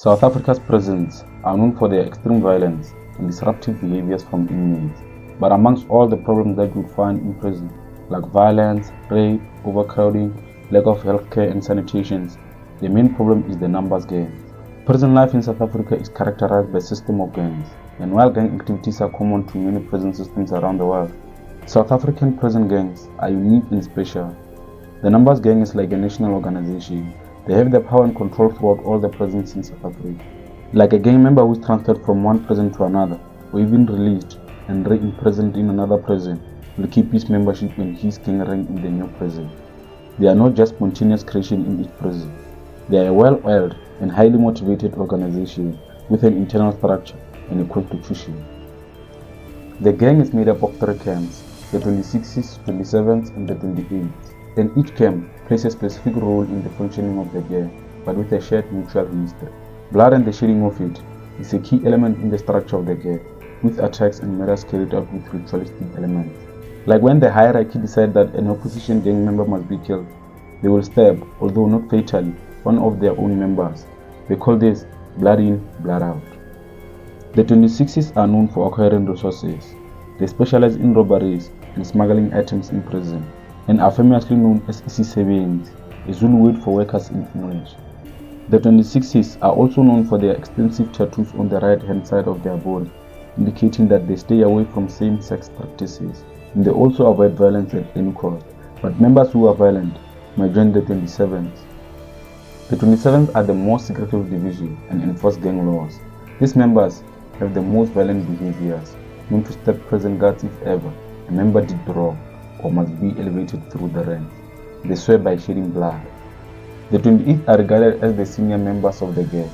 South Africa's prisons are known for their extreme violence and disruptive behaviors from inmates. But amongst all the problems that you find in prison, like violence, rape, overcrowding, lack of healthcare and sanitation, the main problem is the numbers gangs. Prison life in South Africa is characterized by a system of gangs, and while gang activities are common to many prison systems around the world, South African prison gangs are unique and special. The numbers gang is like a national organization. They have the power and control throughout all the prisons in South Africa. Like a gang member who is transferred from one prison to another, or even released and re-imprisoned in another prison, will keep his membership and his gang rank in the new prison. They are not just spontaneous creation in each prison. They are a well-oiled and highly motivated organization with an internal structure and a constitution. The gang is made up of 3 camps, the 26th, 27th and the 28th. And each camp plays a specific role in the functioning of the gang, but with a shared mutual history. Blood and the shedding of it is a key element in the structure of the gang, with attacks and murders carried out with ritualistic elements. Like when the hierarchy decide that an opposition gang member must be killed, they will stab, although not fatally, one of their own members. They call this blood in, blood out. The 26th are known for acquiring resources. They specialize in robberies and smuggling items in prison, and are famously known as isisebenzi, a Zulu word for workers in English. The 26s are also known for their extensive tattoos on the right hand side of their body, indicating that they stay away from same-sex practices, and they also avoid violence at any cost, but members who are violent might join the 27s. The 27s are the most secretive division and enforce gang laws. These members have the most violent behaviors, known to stab prison guards if ever a member did wrong or must be elevated through the ranks. They swear by shedding blood. The 28th are regarded as the senior members of the gang,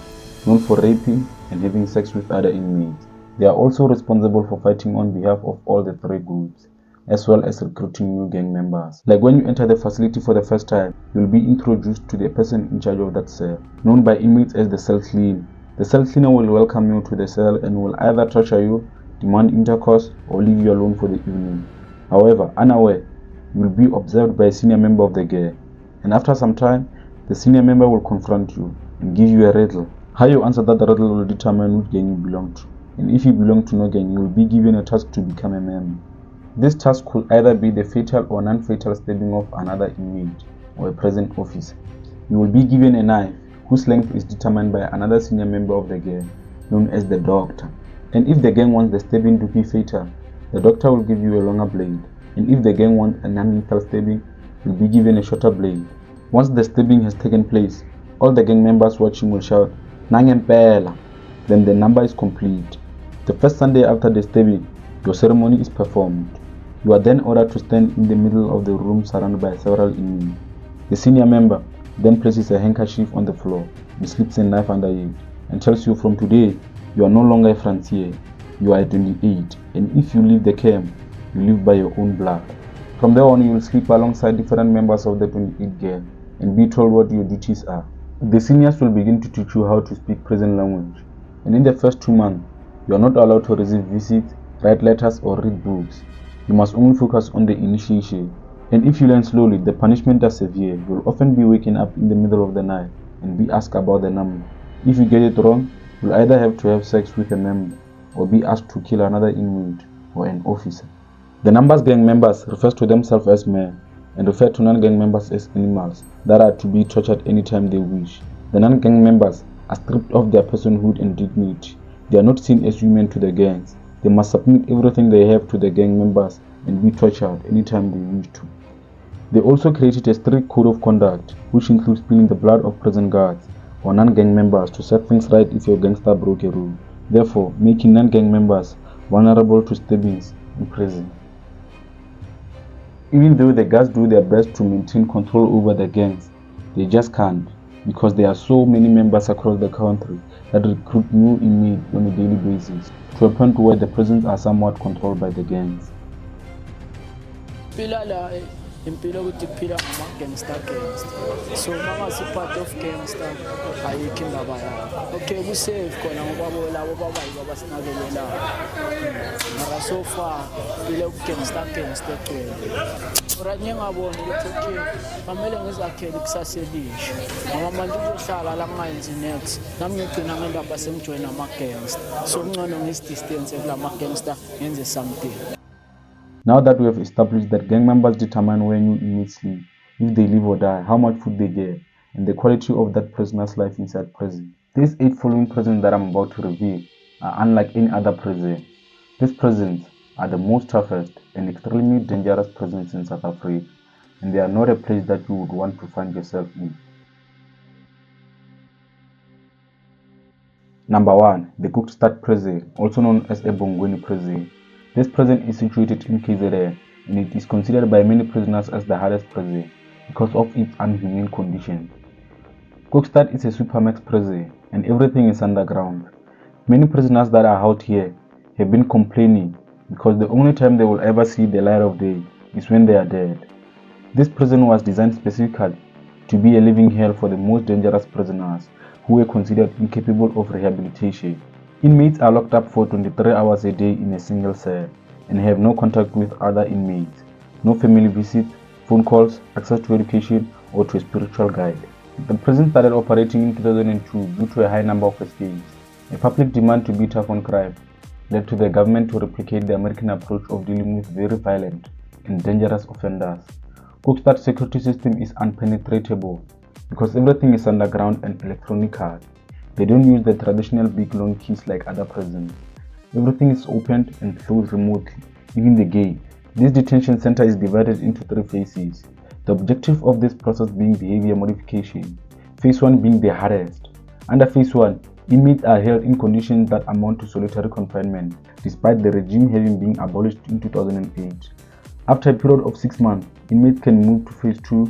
known for raping and having sex with other inmates. They are also responsible for fighting on behalf of all the 3 groups, as well as recruiting new gang members. Like when you enter the facility for the first time, you will be introduced to the person in charge of that cell, known by inmates as the cell cleaner. The cell cleaner will welcome you to the cell and will either torture you, demand intercourse, or leave you alone for the evening. However, unaware, you will be observed by a senior member of the gang, and after some time, the senior member will confront you and give you a riddle. How you answer that riddle will determine which gang you belong to, and if you belong to no gang, you will be given a task to become a member. This task could either be the fatal or non-fatal stabbing of another inmate or a prison officer. You will be given a knife whose length is determined by another senior member of the gang, known as the doctor. And if the gang wants the stabbing to be fatal, the doctor will give you a longer blade, and if the gang wants a non-lethal stabbing, you will be given a shorter blade. Once the stabbing has taken place, all the gang members watching will shout, "Nangempela." Then the number is complete. The first Sunday after the stabbing, your ceremony is performed. You are then ordered to stand in the middle of the room surrounded by several inmates. The senior member then places a handkerchief on the floor and slips a knife under it and tells you from today, you are no longer a frontier, you are a 28, and if you leave the camp, you live by your own blood. From there on, you will sleep alongside different members of the 28 gang and be told what your duties are. The seniors will begin to teach you how to speak prison language, and in the first 2 months, you are not allowed to receive visits, write letters or read books. You must only focus on the initiation, and if you learn slowly, the punishment is severe. You will often be waken up in the middle of the night and be asked about the number. If you get it wrong, you will either have to have sex with a member or be asked to kill another inmate or an officer. The numbers gang members refers to themselves as men and refer to non-gang members as animals that are to be tortured anytime they wish. The non-gang members are stripped of their personhood and dignity. They are not seen as human to the gangs. They must submit everything they have to the gang members and be tortured anytime they wish to. They also created a strict code of conduct, which includes spilling the blood of prison guards or non-gang members to set things right if your gangster broke a rule, therefore making non-gang members vulnerable to stabbings in prison. Even though the guards do their best to maintain control over the gangs, they just can't, because there are so many members across the country that recruit new inmates on a daily basis, to a point where the prisons are somewhat controlled by the gangs. impilo ukuthi kuphila ngama-gangster. So mangasi part of gangster ayikho indaba yakho. Okay, kusafe khona ngoba labo babayibo abasinakekelayo. Mara so far phila ku-gangster egcwele. Right ngiyabona ukuthi okay kwamele ngizakhele ikusasa elisha ngoba manje uzohlala la kungayenzi next nami ngigcina ngendaba sengijoyina ama-gangster. So kungcono ngisi-distance kulama-gangster ngenze something. Now that we have established that gang members determine where new inmates sleep, if they live or die, how much food they get, and the quality of that prisoner's life inside prison, these 8 following prisons that I'm about to reveal are unlike any other prison. These prisons are the most toughest and extremely dangerous prisons in South Africa, and they are not a place that you would want to find yourself in. Number 1. The Kokstad Prison, also known as Bongweni Prison. This prison is situated in KZN, and it is considered by many prisoners as the hardest prison because of its inhumane conditions. Kokstad is a supermax prison, and everything is underground. Many prisoners that are out here have been complaining because the only time they will ever see the light of day is when they are dead. This prison was designed specifically to be a living hell for the most dangerous prisoners who were considered incapable of rehabilitation. Inmates are locked up for 23 hours a day in a single cell and have no contact with other inmates, no family visits, phone calls, access to education, or to a spiritual guide. The prison started operating in 2002 due to a high number of escapes. A public demand to be tough on crime led to the government to replicate the American approach of dealing with very violent and dangerous offenders. Kokstad's security system is unpenetratable because everything is underground and electronic. They don't use the traditional big long keys like other prisons. Everything is opened and closed remotely, even the gate. This detention center is divided into 3 phases. The objective of this process being behavior modification. Phase 1 being the hardest. Under Phase 1, inmates are held in conditions that amount to solitary confinement, despite the regime having been abolished in 2008. After a period of 6 months, inmates can move to Phase 2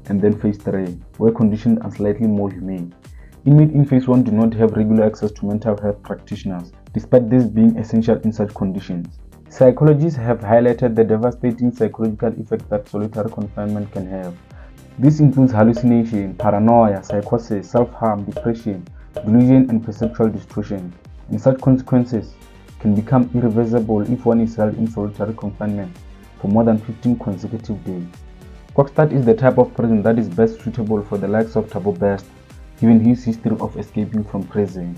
and then Phase 3, where conditions are slightly more humane. Inmates in Phase 1 do not have regular access to mental health practitioners, despite this being essential in such conditions. Psychologists have highlighted the devastating psychological effect that solitary confinement can have. This includes hallucination, paranoia, psychosis, self-harm, depression, delusion, and perceptual distortion. And such consequences can become irreversible if one is held in solitary confinement for more than 15 consecutive days. Kokstad is the type of prison that is best suitable for the likes of Thabo Best, given his history of escaping from prison.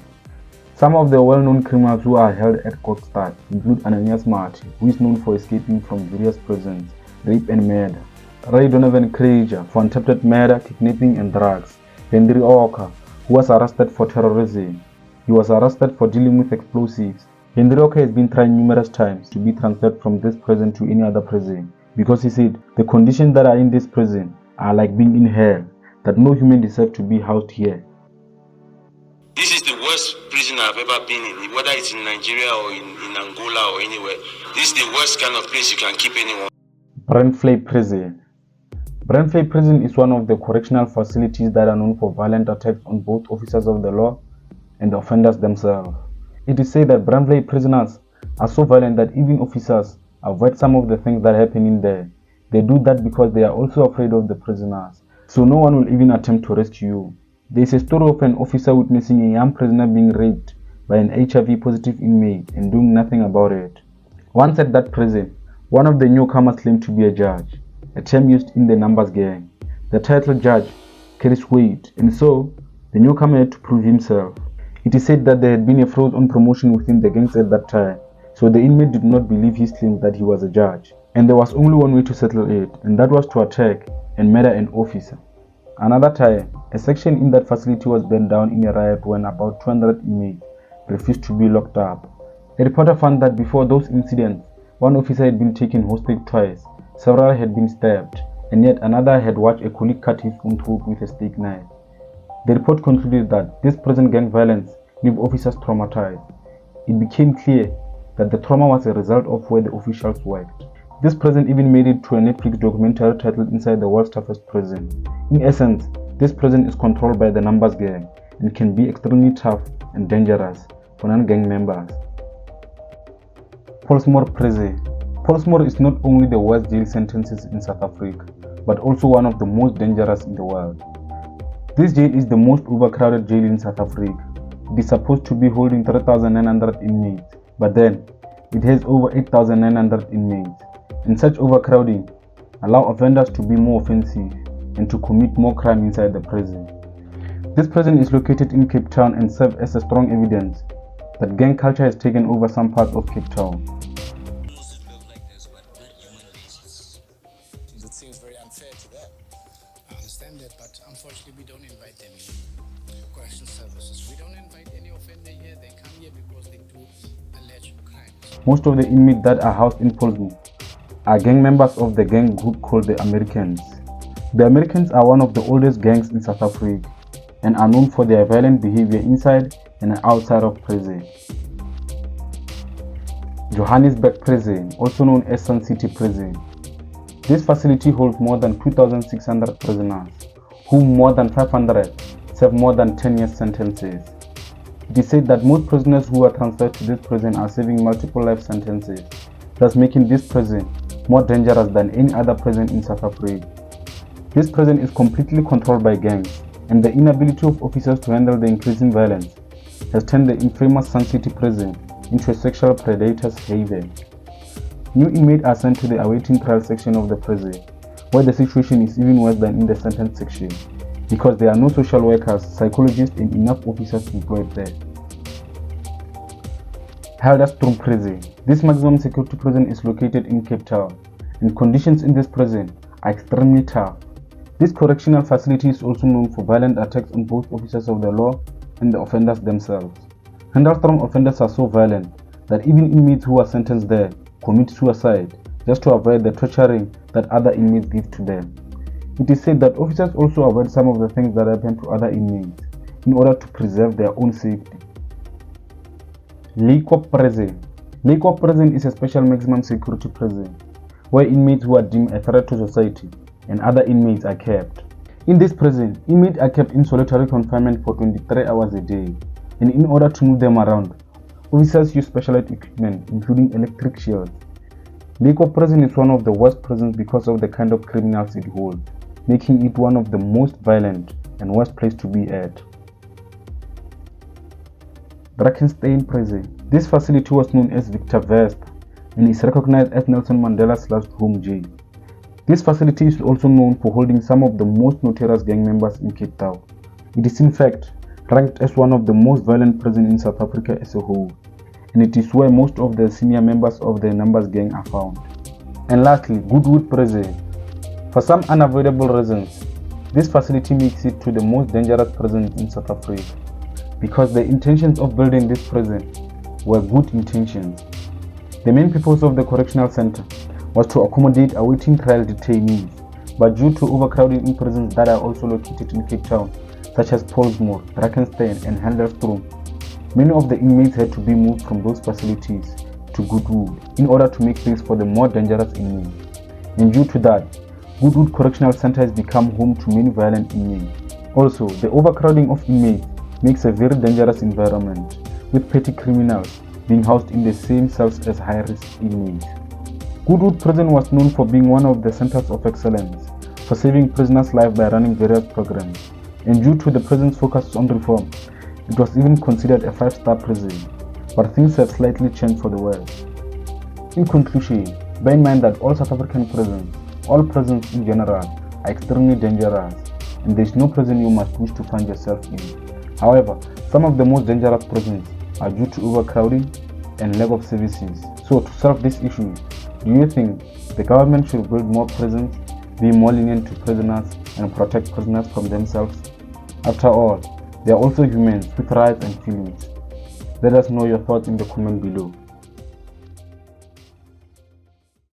Some of the well-known criminals who are held at Kokstad include Ananias Marty, who is known for escaping from various prisons, rape and murder. Ray Donovan Krager for attempted murder, kidnapping and drugs. Henry Oka, who was arrested for terrorism. He was arrested for dealing with explosives. Henry Oka has been tried numerous times to be transferred from this prison to any other prison because he said the conditions that are in this prison are like being in hell, that no human deserves to be housed here. This is the worst prison I've ever been in, whether it's in Nigeria or in Angola or anywhere. This is the worst kind of place you can keep anyone. Brandvlei Prison. Brandvlei Prison is one of the correctional facilities that are known for violent attacks on both officers of the law and the offenders themselves. It is said that Brandvlei prisoners are so violent that even officers avoid some of the things that happen in there. They do that because they are also afraid of the prisoners. So no one will even attempt to rescue you. There is a story of an officer witnessing a young prisoner being raped by an HIV positive inmate and doing nothing about it. Once at that prison, one of the newcomers claimed to be a judge, a term used in the numbers game. The title judge carries weight, and so the newcomer had to prove himself. It is said that there had been a fraud on promotion within the gangs at that time, so the inmate did not believe his claim that he was a judge. And there was only one way to settle it, and that was to attack and murder an officer. Another time, a section in that facility was burned down in a riot when about 200 inmates refused to be locked up. A reporter found that before those incidents, one officer had been taken hostage twice, several had been stabbed, and yet another had watched a colleague cut his own throat with a steak knife. The report concluded that this prison gang violence left officers traumatized. It became clear that the trauma was a result of where the officials worked. This prison even made it to a Netflix documentary titled Inside the World's Toughest Prison. In essence, this prison is controlled by the numbers gang and can be extremely tough and dangerous for non-gang members. Pollsmoor Prison. Pollsmoor is not only the worst jail sentences in South Africa, but also one of the most dangerous in the world. This jail is the most overcrowded jail in South Africa. It is supposed to be holding 3,900 inmates, but then it has over 8,900 inmates. And such overcrowding allows offenders to be more offensive and to commit more crime inside the prison. This prison is located in Cape Town and serves as a strong evidence that gang culture has taken over some parts of Cape Town. It seems very unfair to them. I understand that, but unfortunately we don't invite them here. Correction services, we don't invite any offender here. They come here because they do alleged crimes. Most of the inmates that are housed in Pollsmoor are gang members of the gang group called the Americans. The Americans are one of the oldest gangs in South Africa and are known for their violent behavior inside and outside of prison. Johannesburg Prison, also known as Sun City Prison. This facility holds more than 2,600 prisoners, whom more than 500 serve more than 10 year sentences. It is said that most prisoners who are transferred to this prison are serving multiple life sentences, thus making this prison more dangerous than any other prison in South Africa. This prison is completely controlled by gangs, and the inability of officers to handle the increasing violence has turned the infamous Sun City Prison into a sexual predator's haven. New inmates are sent to the awaiting trial section of the prison, where the situation is even worse than in the sentence section, because there are no social workers, psychologists, and enough officers employed there. Helderstroom Prison. This maximum security prison is located in Cape Town, and conditions in this prison are extremely tough. This correctional facility is also known for violent attacks on both officers of the law and the offenders themselves. Helderstroom offenders are so violent that even inmates who are sentenced there commit suicide just to avoid the torturing that other inmates give to them. It is said that officers also avoid some of the things that happen to other inmates in order to preserve their own safety. Kokstad Prison. Kokstad Prison is a special maximum security prison where inmates who are deemed a threat to society and other inmates are kept. In this prison, inmates are kept in solitary confinement for 23 hours a day, and in order to move them around, officers use specialized equipment including electric shields. Kokstad Prison is one of the worst prisons because of the kind of criminals it holds, making it one of the most violent and worst place to be at. Brandvlei Prison. This facility was known as Victor Verster and is recognized as Nelson Mandela's last home jail. This facility is also known for holding some of the most notorious gang members in Cape Town. It is in fact ranked as one of the most violent prisons in South Africa as a whole, and it is where most of the senior members of the Numbers gang are found. And lastly, Goodwood Prison. For some unavoidable reasons, this facility makes it to the most dangerous prison in South Africa, because the intentions of building this prison were good intentions. The main purpose of the correctional center was to accommodate awaiting trial detainees, but due to overcrowding in prisons that are also located in Cape Town, such as Pollsmoor, Brandvlei, and Helderstroom, many of the inmates had to be moved from those facilities to Goodwood in order to make space for the more dangerous inmates. And due to that, Goodwood Correctional Center has become home to many violent inmates. Also, the overcrowding of inmates makes a very dangerous environment, with petty criminals being housed in the same cells as high-risk inmates. Goodwood Prison was known for being one of the centers of excellence for saving prisoners' lives by running various programs, and due to the prison's focus on reform, it was even considered a 5-star prison, but things have slightly changed for the worse. In conclusion, bear in mind that all South African prisons, all prisons in general, are extremely dangerous, and there is no prison you must wish to find yourself in. However, some of the most dangerous prisons are due to overcrowding and lack of services. So to solve this issue, do you think the government should build more prisons, be more lenient to prisoners, and protect prisoners from themselves? After all, they are also humans with rights and feelings. Let us know your thoughts in the comment below.